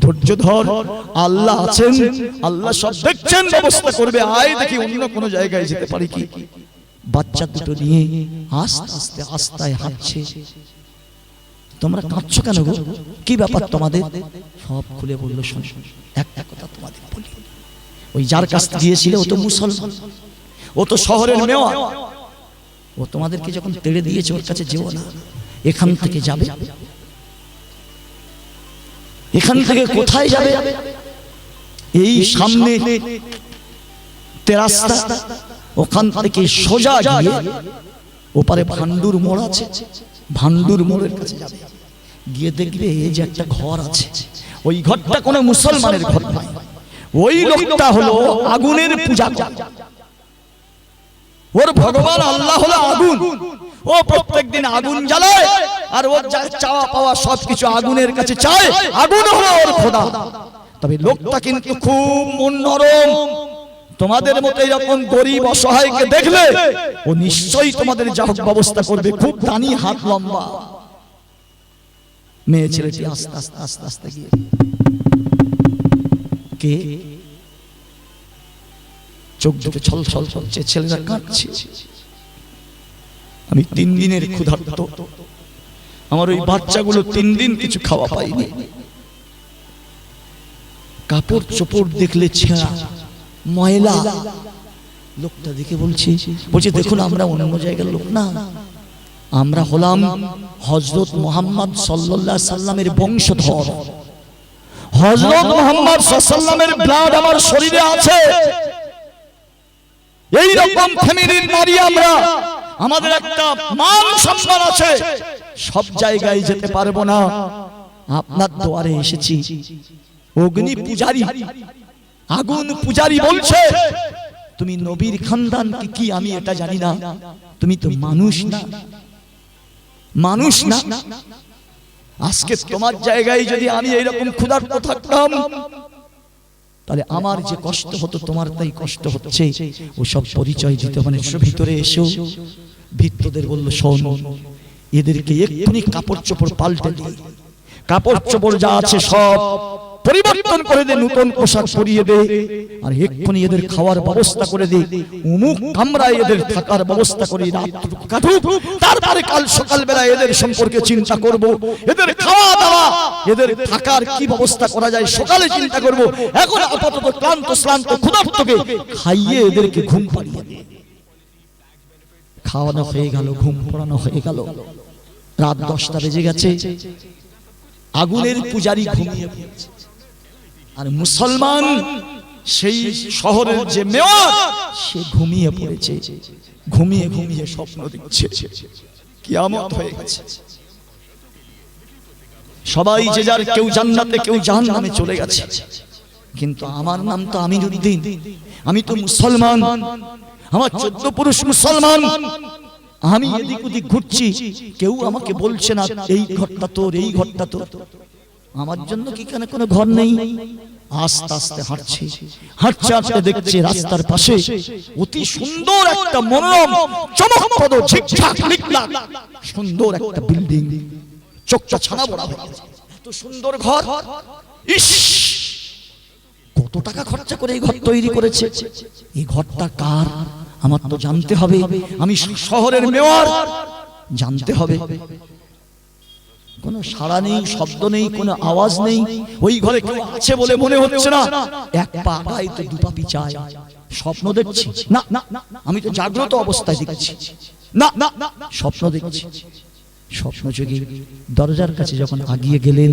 ধৈর্য ধর, আল্লাহ আছেন, আল্লাহ সব দেখছেন, ব্যবস্থা করবে। আয় দেখি অন্য কোন জায়গায় যেতে পারি কি। বাচ্চা দুটো নিয়ে আস্তে আস্তে আস্তায় হাঁটছে। তোমরা কাঁদছো কেন গো, কি ব্যাপার তোমাদের? সব খুলে বললো, শোন একটা কথা তোমাদের বলি, ওই যার কাছ গিয়েছিল ও তো মুসলমান, ও তো শহরের মেওয়া, ও তোমাদেরকে যখন তেড়ে দিয়েছে ওর কাছে যেও না, এখান থেকে যাবে। এখান থেকে কোথায় যাবে? এই সামনে রাস্তা, ওখান থেকে সোজা গিয়ে ওপারে ভান্ডুর মোড় আছে, ভান্ডুর মোড়ের কাছে যাবে। গিয়ে দেখবে এই যে একটা ঘর আছে, ওই ঘরটা কোনো মুসলমানের ঘর নয়। ওই লোকটা হলো আগুনের পূজা করে। ওর ভগবান আল্লাহ হলো আগুন, ও প্রত্যেকদিন আগুন জ্বালায়, আর ওর যা চাওয়া পাওয়া সবকিছু আগুনের কাছে চায়। আগুন হলো ওর খোদা। তবে লোকটা কিন্তু খুব মন নরম। তোমাদের মতো এরকম গরিব অসহায়কে দেখলে ও নিশ্চয়ই তোমাদের যা হোক ব্যবস্থা করবে। খুব দানি, হাত লম্বা। মেয়ে ছেলেটি আস্তে আস্তে আস্তে আস্তে গিয়ে, কে? চোখ দুটো ছল ছল করছে, ছেলেরা কাঁদছে। আমি 3 দিনের ক্ষুধার্ত, আমার ওই বাচ্চাগুলো 3 দিন কিছু খাওয়া পাইনি। কাপড় চোপড় দেখলে ছেঁড়া, ময়লা। লোকটা দেখে বলছে দেখুন আমরা অন্য জায়গার লোক না, আমরা হলাম হযরত মুহাম্মদ সাল্লাল্লাহু আলাইহি সাল্লামের বংশধর। হযরত মুহাম্মদ সাল্লাল্লাহু আলাইহি সাল্লামের ব্লাড আমার শরীরে আছে। এই রকম ফ্যামিলির নারী আমরা, আমাদের একটা মান সম্মান আছে। সব জায়গায় যেতে পারবো না, আপনার দুয়ারে এসেছি। অগ্নি পূজারী, আগুন পূজারী বলছে, তুমি নবীর খানদান কি আমি এটা জানি না, তুমি তো মানুষ না, মানুষ না। আজকে তোমার জায়গায় যদি আমি এইরকম ক্ষুধার্ত থাকতাম, তাহলে আমার যে কষ্ট হতো তোমার তাই কষ্ট হচ্ছে। ও সব পরিচয় দিতে মানে ভিতরে এসো। ভিত্তদের বলল, শোন এদেরকে এক্ষুনি কাপড় চোপড় পাল্টে দে, কাপড় চোপড় যা আছে সব পরিবর্তন করে দে, নতুন পোশাক পরিয়ে দে, আর এক্ষুনি এদের খাওয়ার ব্যবস্থা করে দে। অমুক কামরায় এদের থাকার ব্যবস্থা করে রাতটুকু কাটুক, তারপরে কাল সকালবেলা এদের সম্পর্কে চিন্তা করব। এদের খাওয়া দাওয়া, এদের থাকার কি ব্যবস্থা করা যায় সকালে চিন্তা করব। এখন আপাতত ক্লান্ত শ্রান্ত ক্ষুধার্তকে খাইয়ে এদেরকে ঘুম পাড়িয়ে দে। খাওয়ানো হয়ে গেল, ঘুম পড়ানো হয়ে গেল। রাত 10টা বেজে গেছে। আগুনের পূজারী ঘুমিয়ে পড়েছে, আর মুসলমান সেই শহরের যে মেয়র সে ঘুমিয়ে পড়েছে। ঘুমিয়ে ঘুমিয়ে স্বপ্ন দেখছে কিয়ামত হয়ে গেছে। সবাই যে যার, কেউ জান্নাতে কেউ জাহান্নামে চলে গেছে, কিন্তু আমার নাম তো আমিনুদ্দিন, আমি তো মুসলমান, আমার 14 পুরুষ মুসলমান। আমি এদিক ওদিক ঘুরছি, কেউ আমাকে বলছে না এই ঘরটা তোর, এই ঘরটা তোর। আমার জন্য কি কেন কোনো ঘর নেই? আস্তে আস্তে হাঁটছে, হাঁটতে হাঁটতে দেখছে রাস্তার পাশে অতি সুন্দর একটা মনোরম চমকপ্রদ ঝিকঝাক লিকলাক সুন্দর একটা বিল্ডিং। চোখটা ছানা বড়া হয়ে গেছে, এত সুন্দর ঘর। ইস, কত টাকা খরচা করে এই ঘর তৈরি করেছে। এই ঘরটা কার আমার তো জানতে হবে। আমি শহরের মেয়র, জানতে হবে। কোনো সাড়া নেই, শব্দ নেই, কোনো আওয়াজ নেই। ওই ঘরে কেউ আছে বলে মনে হচ্ছে না। এক পা আগায় তো 2 পা পিছায়। স্বপ্ন দেখছি না, আমি তো জাগ্রত অবস্থায় দেখছি না, স্বপ্ন দেখছি। স্বপ্ন যোগে দরজার কাছে যখন আগিয়ে গেলেন,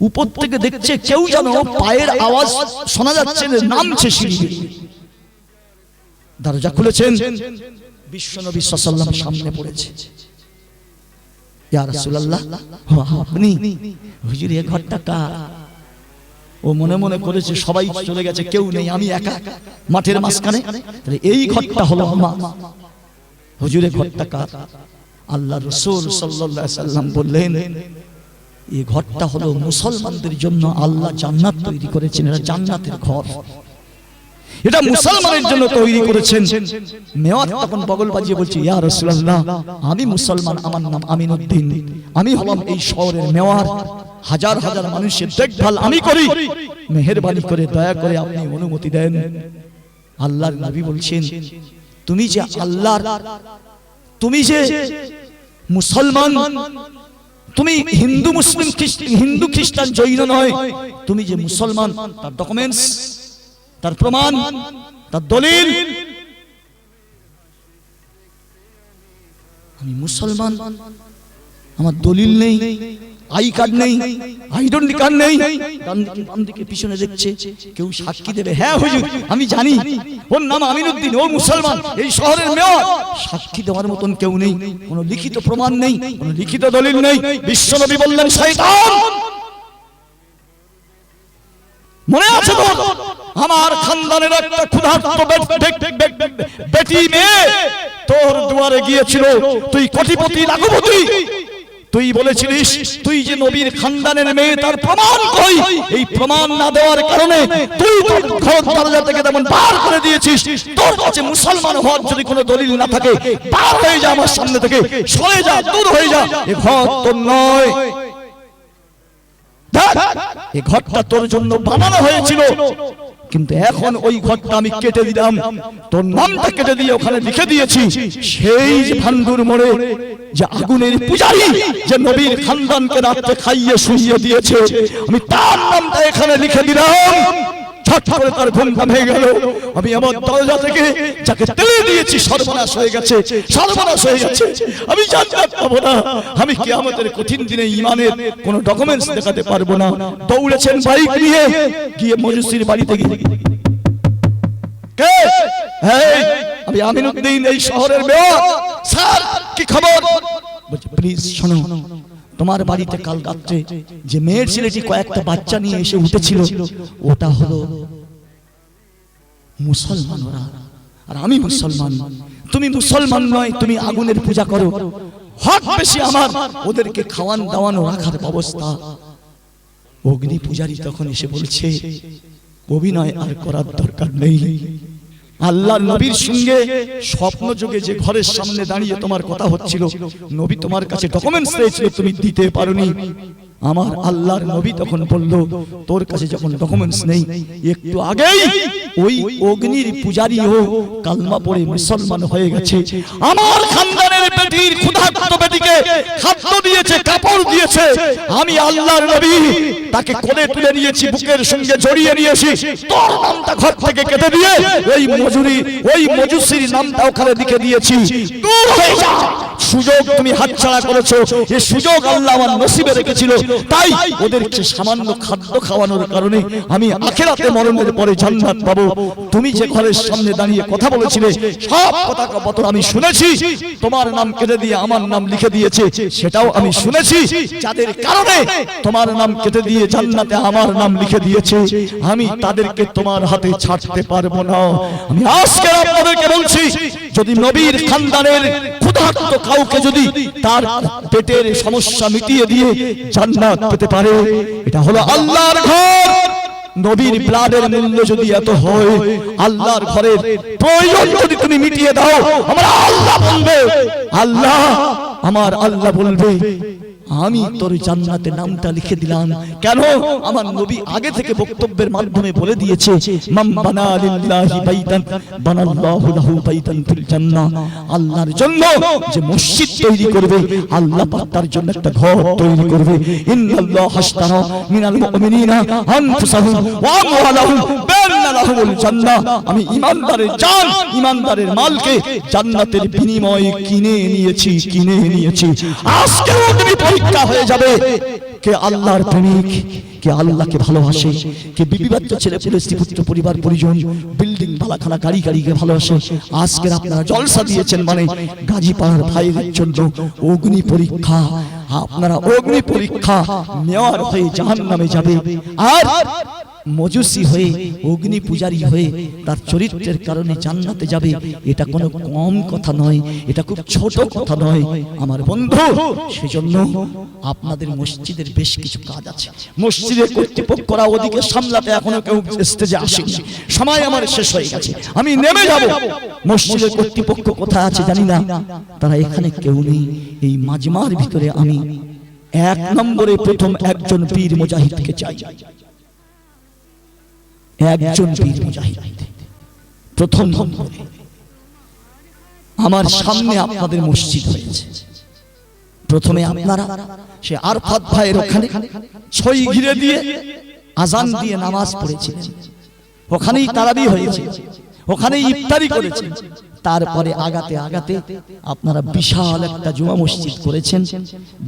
উপর থেকে দেখছে কেউ যেন পায়ের আওয়াজ শোনা যাচ্ছে, নামছে সিঁড়ি। দরজা খুলেছেন, বিশ্বনবী সাল্লাল্লাহু আলাইহি ওয়াসাল্লাম সামনে পড়েছে। ইয়া রাসূলুল্লাহ, আপনি? হুজুর এই ঘরটা কার? ও মনে মনে করেছে সবাই চলে গেছে, কেউ নেই, আমি একা মাঠের মাঝখানে। তাহলে এই ঘরটা হলো আমার। হুজুর এই ঘরটা কার? আল্লাহ রাসূল সাল্লাল্লাহু আলাইহি ওয়াসাল্লাম বললেন, এই ঘরটা হলো মুসলমানদের জন্য আল্লাহ জান্নাত তৈরি করেছেন। এটা জান্নাতের ঘর, এটা মুসলমানের জন্য তৈরি করেছেন। মেওয়াত তখন বগল বাজিয়ে বলছে, ইয়া রাসূলুল্লাহ, আমি মুসলমান, আমার নাম আমিনুদ্দিন, আমি হলাম এই শহরের মেয়র। হাজার হাজার মানুষের দেখভাল আমি করি, মেহেরবানি করে দয়া করে আপনি অনুমতি দেন। আল্লাহর নবী বলছেন, তুমি যে আল্লাহর, তুমি যে মুসলমান, তুমি হিন্দু মুসলিম হিন্দু খ্রিস্টান জৈন নয়, তুমি যে মুসলমান, তার ডকুমেন্টস, তার প্রমাণ, তার দলিল। আমি মুসলমান, আমার দলিল নেই, আই কার্ড নেই, আইডেন্টি কার্ড নেই। ডান দিকে পিছনে দেখছে কেউ সাক্ষী দেবে, হ্যাঁ হুজুর আমি জানি ওর নাম আমিনুদ্দিন, ও মুসলমান, এই শহরের মেয়র। সাক্ষী দেওয়ার মতন কেউ নেই, কোনো লিখিত প্রমাণ নেই, কোনো লিখিত দলিল নেই। বিশ্বনবী বললেন শয়তান, মনে আছে তো আমার খানদানের একটা ক্ষুধার্ত বেটি মেয়ে তোর দুয়ারে গিয়েছিল, তুই কোটিপতি লাখপতি, তুই বলেছিলিস তুই যে নবীর খানদানের মেয়ে, তার প্রমাণ কই? এই প্রমাণ না দেওয়ার কারণে তুই তোর ঘর দরজা থেকে তেমন বার করে দিয়েছিস। তোর কাছে মুসলমান হওয়ার যদি কোনো দলিল না থাকে, বার হয়ে যা আমার সামনে থেকে, সরে যা, দূর হয়ে যা, এ ঘর তোর নয়। এই ঘরটা তোর জন্য বানানো হয়েছিল, কিন্তু এখন ওই ঘরটা আমি কেটে দিলাম, তোর নামটা কেটে দিয়ে ওখানে লিখে দিয়েছি সেই যে ভান্ডুর মোড়ে যে আগুনের পূজারী, যে নবীর খানদানকে রাতে খাইয়ে শুইয়ে দিয়েছে, আমি তার নামটা এখানে লিখে দিলাম। ছট করে তার ঘুমটা ভেঙে গেল। আমি আমার দরজা থেকে যাকে তেলে দিয়েছি সর্বনাশ হয়ে গেছে, সর্বনাশ হয়ে গেছে, আমি জান্নাত পাবো না। আমি কিয়ামতের কঠিন দিনে ঈমানের কোনো ডকুমেন্টস দেখাতে পারবো না। দৌড়েছেন বাইক নিয়ে গিয়ে মজুসির বাড়িতে গিয়ে, কে? এই আমি আমিনুদ্দিন, এই শহরের মেয়র। স্যার কি খবর? বলছে প্লিজ শোনো, তোমার বাড়িতে কাল রাত্রে যে মেয়ের ছেলেটি কয়েকটা বাচ্চা নিয়ে এসে উঠেছিল, ওটা হলো মুসলমান ওরা, আর আমি মুসলমান। তুমি মুসলমান নয়, তুমি আগুনের পূজা করো, হক বেশি আমার, ওদেরকে খাওয়ান দাওয়ানো রাখার ব্যবস্থা। অগ্নি পূজারী তখন এসে বলছে অভিনয় আর করার দরকার নেই। আল্লাহর নবীর সঙ্গে স্বপ্ন যুগে যে ঘরের সামনে দাঁড়িয়ে তোমার কথা হচ্ছিল, নবী তোমার কাছে ডকুমেন্টস চেয়েছিল, তুমি দিতে পারোনি। আমার আল্লাহর নবী তখন বলল তোর কাছে যখন ডকুমেন্টস নেই, একটু আগেই ওই অগ্নির পূজারীও কালমা পড়ে মুসলমান হয়ে গেছে। আমার খানদানের বেটির ক্ষুধার্ত বেটিকে খাদ্য দিয়েছে, কাপড় দিয়েছে, আমি আল্লাহর নবী তাকে কোলে তুলে নিয়েছি, বুকের সঙ্গে জড়িয়ে নিয়েছি, তোর নামটা ঘর থেকে কেটে দিয়ে ওই মজুসির নামটা ওখানে লিখে দিয়েছি। দূর হয়ে যা, সুযোগ তুমি হাতছাড়া করেছো, এই সুযোগ আল্লাহ আমার নসিবে রেখেছিল, তাই ওদেরকে সামান্য খাদ্য খাওয়ানোর কারণে আমি আখিরাতে মরণের পরে জান্নাত পাবো। তুমি যে ঘরের সামনে দাঁড়িয়ে কথা বলেছিলে, সব কথা বতর আমি শুনেছি, তোমার নাম কেটে দিয়ে আমার নাম লিখে দিয়েছে, সেটাও আমি শুনেছি। যাদের কারণে তোমার নাম কেটে দিয়ে জান্নাতে আমার নাম লিখে দিয়েছে, আমি তাদেরকে তোমার হাতে ছাড়তে পারবো না। আমি আজকে আপনাদেরকে বলছি, যদি নবীর খানদানের ক্ষুধার্ত কাউকে যদি তার পেটের সমস্যা মিটিয়ে দিয়ে জান্নাত পেতে পারে, এটা হলো আল্লাহর ঘর। নবীর ব্লাডের মূল্য যদি এত হয়, আল্লাহর ঘরের প্রয়োজন যদি তুমি মিটিয়ে দাও, আমার আল্লাহ বলবে, আমার আল্লাহ বলবে আমি তোর জান্নাতে নামটা লিখে দিলাম। কেন? আমার নবী আগে থেকে বক্তব্যের মাধ্যমে বলে দিয়েছে, মান বানা লিল্লাহি বাইতান বানাল্লাহু লাহু বাইতান ফিল জান্নাহ। আল্লাহর জন্য যে মসজিদ তৈরি করবে, আল্লাহ পাক তার জন্য একটা ঘর তৈরি করবে। ইন্নাল্লাহু হাশতারা মিনাল মুমিনিনা আনফুসাহুম ওয়া আমওয়ালাহুম বিআন্না লাহুমুল জান্নাহ। আমি ঈমানদারের জান, ঈমানদারের মালকে জান্নাতের বিনিময়ে কিনে নিয়েছি। আজকে তুমি পরীক্ষা হয়ে যাবে, কে আল্লাহর প্রেমিক, কে আল্লাহকে ভালোবাসে, কে বিবিবাদ্য ছেলে পুলে স্ত্রী পুত্র পরিবার পরিজন বিল্ডিং বালাখানা গাড়িকে ভালোবাসে। আজকের আপনারা জলসা দিয়েছেন মানে গাজীপাড়ার ভাইয়ের জন্য অগ্নি পরীক্ষা। আপনারা অগ্নি পরীক্ষা নেওয়ার হয়ে জাহান্নামে যাবে, আর মজুসি হয়ে অগ্নি পূজারী হয়ে তার চরিত্রের কারণে জান্নাতে যাবে। এটা কোনো কম কথা নয়, এটা খুব ছোট কথা নয় আমার বন্ধু। সেজন্য আপনাদের মসজিদের বেশ কিছু কাজ আছে। মসজিদের কর্তৃপক্ষরা ওদিকে সামলাতে এখনো কেউ স্টেজে আসেনি, সময় আমার শেষ হয়ে গেছে, আমি নেমে যাব। মসজিদের কর্তৃপক্ষ কোথায় আছে জানি না, তারা এখানে কেউ নেই। এই মাজমার ভিতরে আমি এক নম্বরে প্রথম একজন বীর মুজাহিদকে চাই, একজন বীর মুজাহিদ প্রথম নম্বরে। আমার সামনে আপনাদের মসজিদ হয়েছে, প্রথমে আপনারা সে আরফাত ভাইয়ের ওখানে ছয় ঘিরে দিয়ে আজান দিয়ে নামাজ পড়েছিলেন, ওখানেই তারাবি হয়েছে, ওখানেই ইফতারি করেছেন। তারপরে আগাতে আগাতে আপনারা বিশাল একটা জুমা মসজিদ করেছেন।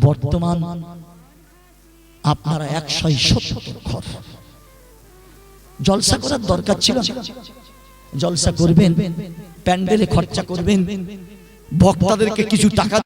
বর্তমান আপনারা 170 ঘর। জলসা করার দরকার ছিল, জলসা করবেন, প্যান্ডেলে খরচা করবেন, ভক্তদেরকে কিছু টাকা